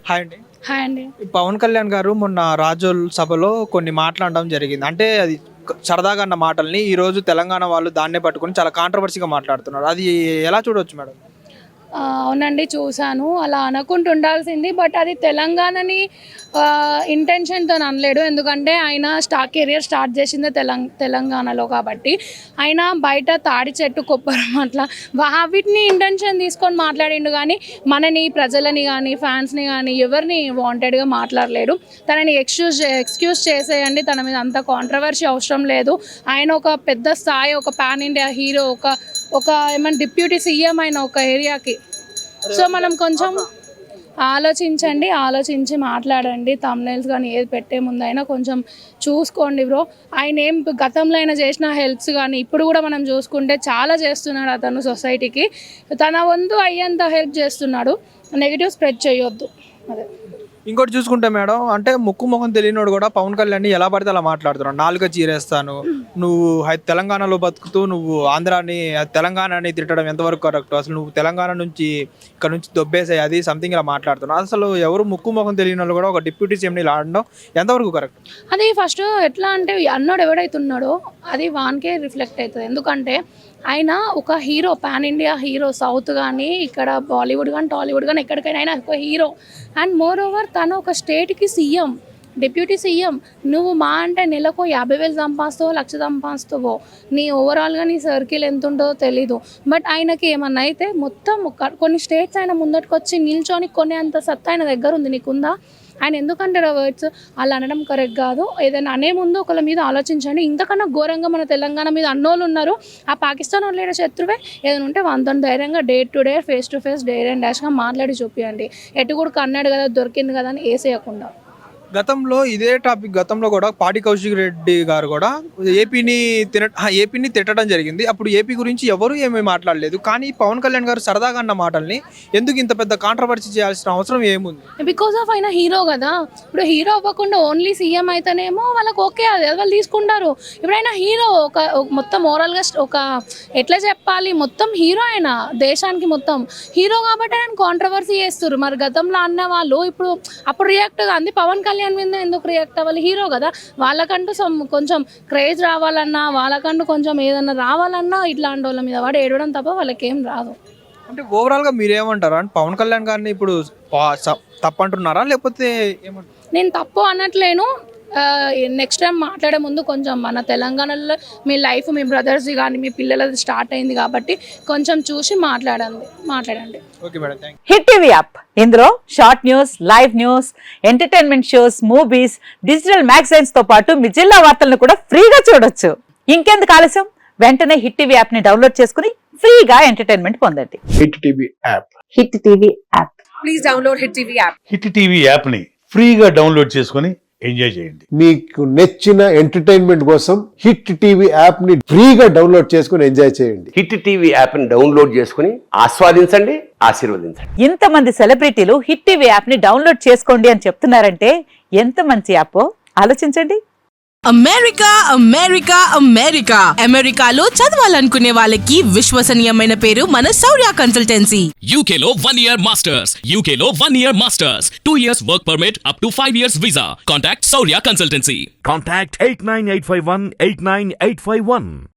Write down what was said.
Hi అండి. Hi అండి. పవన్ కళ్యాణ్ గారు మొన్న రాజోల్ సభలో కొన్ని మాట్లాడడం జరిగింది. అంటే అది సరదాగా అన్న మాటల్ని ఈరోజు తెలంగాణ వాళ్ళు దాన్నే పట్టుకొని చాలా కాంట్రవర్సీగా మాట్లాడుతున్నారు. అది ఎలా చూడొచ్చు మేడం? అవునండి, చూశాను. అలా అనుకుంటూ ఉండాల్సింది. బట్ అది తెలంగాణని ఇంటెన్షన్తో అనలేడు. ఎందుకంటే ఆయన కెరియర్ స్టార్ట్ చేసిందే తెలంగాణలో కాబట్టి ఆయన బయట తాడి చెట్టు కొబ్బరం అట్లా వీటిని ఇంటెన్షన్ తీసుకొని మాట్లాడిండు. కానీ మనని ప్రజలని కానీ ఫ్యాన్స్ని కానీ ఎవరిని వాంటెడ్గా మాట్లాడలేడు. తనని ఎక్స్క్యూజ్ చేసేయండి. తన మీద అంత కాంట్రవర్సీ అవసరం లేదు. ఆయన ఒక పెద్ద స్థాయి, ఒక పాన్ ఇండియా హీరో, ఒక ఏమైనా డిప్యూటీ సీఎం అయిన ఒక ఏరియాకి. సో మనం కొంచెం ఆలోచించి మాట్లాడండి. థంబ్నెయిల్స్ కానీ ఏది పెట్టే ముందైనా కొంచెం చూసుకోండి బ్రో. ఆయన ఏం గతంలో అయినా చేసిన హెల్ప్స్ కానీ ఇప్పుడు కూడా మనం చూసుకుంటే చాలా చేస్తున్నాడు అతను సొసైటీకి. తన వంతు అయ్యేంత హెల్ప్ చేస్తున్నాడు. నెగిటివ్ స్ప్రెడ్ చేయొద్దు. అదే. ఇంకోటి చూసుకుంటే మేడం, అంటే ముక్కు ముఖం తెలియనోడు కూడా పవన్ కళ్యాణ్ ఎలా పడితే అలా మాట్లాడుతున్నాడు. నాలుక చీరేస్తాను, నువ్వు తెలంగాణలో బతుకుతూ నువ్వు ఆంధ్రాని తెలంగాణని తిట్టడం ఎంతవరకు కరెక్ట్, అసలు నువ్వు తెలంగాణ నుంచి ఇక్కడ నుంచి దొబ్బేసాయి అది సంథింగ్ ఇలా మాట్లాడుతున్నావు. అసలు ఎవరు ముక్కు ముఖం తెలియని వాళ్ళు కూడా ఒక డిప్యూటీ సీఎంని ఇలా ఆడడం ఎంతవరకు కరెక్ట్? అది ఫస్ట్ ఎట్లా అంటే అన్నోడు ఎవడైతున్నాడో అది వానికే రిఫ్లెక్ట్ అవుతుంది. ఎందుకంటే ఆయన ఒక hero, pan India hero. South కానీ ఇక్కడ బాలీవుడ్ కానీ టాలీవుడ్ కానీ ఎక్కడికైనా ఆయన ఒక హీరో. అండ్ మోర్ ఓవర్ తను ఒక స్టేట్కి సీఎం, డిప్యూటీ సీఎం. నువ్వు మా అంటే నెలకు 50,000 సంపాదిస్తావో 1,00,000 సంపాదిస్తావో, నీ ఓవరాల్గా నీ సర్కిల్ ఎంత ఉంటుందో తెలీదు. బట్ ఆయనకి ఏమన్నా అయితే మొత్తం కొన్ని స్టేట్స్ ఆయన ముందటికి వచ్చి నిల్చొని కొనేంత సత్తా ఆయన దగ్గర ఉంది. నీకుందా? ఆయన ఎందుకంటారు వర్డ్స్ అలా అనడం కరెక్ట్ కాదు. ఏదైనా అనే ముందు ఒకళ్ళ మీద ఆలోచించండి. ఇంతకన్నా ఘోరంగా మన తెలంగాణ మీద అన్నోళ్ళు ఉన్నారు. ఆ పాకిస్తాన్ వాళ్ళ శత్రువే. ఏదైనా ఉంటే వాళ్ళతో ధైర్యంగా day to day, face to face, dare and డాష్గా మాట్లాడి చూపించండి. ఎటు కూడా కన్నాడు కదా, దొరికింది కదా అని వేసేయకుండా. గతంలో ఇదే టాపిక్ గతంలో కూడా పాడి కౌశిక్ రెడ్డి గారు కూడా ఏపీని తిట్టడం జరిగింది. అప్పుడు ఏపీ గురించి ఎవరు ఏమీ మాట్లాడలేదు. కానీ పవన్ కళ్యాణ్ గారు సరదాగా అన్న మాటల్ని ఎందుకు ఇంత పెద్ద కాంట్రవర్సీ చేయాల్సిన అవసరం ఏముంది? బికాస్ ఆఫ్ ఆయన హీరో కదా. ఇప్పుడు హీరో అవ్వకుండా ఓన్లీ సీఎం అయితేనేమో వాళ్ళకి ఓకే, అది వాళ్ళు తీసుకుంటారు. ఇప్పుడు ఆయన హీరో, ఒక మొత్తం ఓవరాల్గా ఒక ఎట్లా చెప్పాలి, మొత్తం హీరో ఆయన దేశానికి మొత్తం హీరో కాబట్టి ఆయన కాంట్రవర్సీ చేస్తారు. మరి గతంలో అన్న వాళ్ళు ఇప్పుడు అప్పుడు రియాక్ట్ అంది పవన్ కళ్యాణ్ మీద ఎందుకు రియాక్ట్ అవ్వాలి? హీరో కదా. వాళ్ళకంటూ కొంచెం క్రేజ్ రావాలన్నా, వాళ్ళకంటూ కొంచెం ఏదన్నా రావాలన్నా ఇట్లాంటి వాళ్ళ మీద వాడు ఏడవడం తప్ప వాళ్ళకేం రాదు. అంటే ఓవరాల్గా మీరేమంటారు? అంటే పవన్ కళ్యాణ్ గారిని ఇప్పుడు తప్పంటున్నారా లేకపోతే ఏమంటారు? నేను తప్పు అనట్లేను. నెక్స్ట్ టైం మాట్లాడే ముందు కొంచెం మన తెలంగాణలో మీ లైఫ్, మీ బ్రదర్స్ది కానీ మీ పిల్లలది స్టార్ట్ అయింది కాబట్టి కొంచెం చూసి మాట్లాడండి. Okay madam, thank you. Hit TV app, ఇందులో short news, live news, entertainment shows, movies, digital magazines తో పాటు మీ జిల్లా వార్తలను కూడా ఫ్రీగా చూడొచ్చు. ఇంకెందుకు ఆలస్యం, వెంటనే హిట్ టీవీ యాప్ ని డౌన్లోడ్ చేసుకుని ఫ్రీగా ఎంటర్టైన్మెంట్ పొందండి. Hit TV app. Hit TV app. Please download hit TV app. Hit TV app ని ఫ్రీగా డౌన్లోడ్ చేసుకుని ఎంజాయ్ చేయండి. మీకు నచ్చిన ఎంటర్టైన్మెంట్ కోసం హిట్ టీవీ యాప్ ని ఫ్రీగా డౌన్లోడ్ చేసుకుని ఎంజాయ్ చేయండి. హిట్ టీవీ యాప్ ని డౌన్లోడ్ చేసుకుని ఆస్వాదించండి, ఆశీర్వదించండి. ఇంతమంది సెలబ్రిటీలు హిట్ టీవీ యాప్ ని డౌన్లోడ్ చేసుకోండి అని చెప్తున్నారంటే ఎంత మంచి యాప్ ఆలోచించండి. అమెరికాలో చదవాలనుకునే వాళ్ళకి విశ్వసనీయమైన పేరు మన శౌర్య కన్సల్టెన్సీ. UK లో 1 year masters, 2 years work permit up to 5 years visa. Contact Saurya Consultancy. Contact 89851 89851.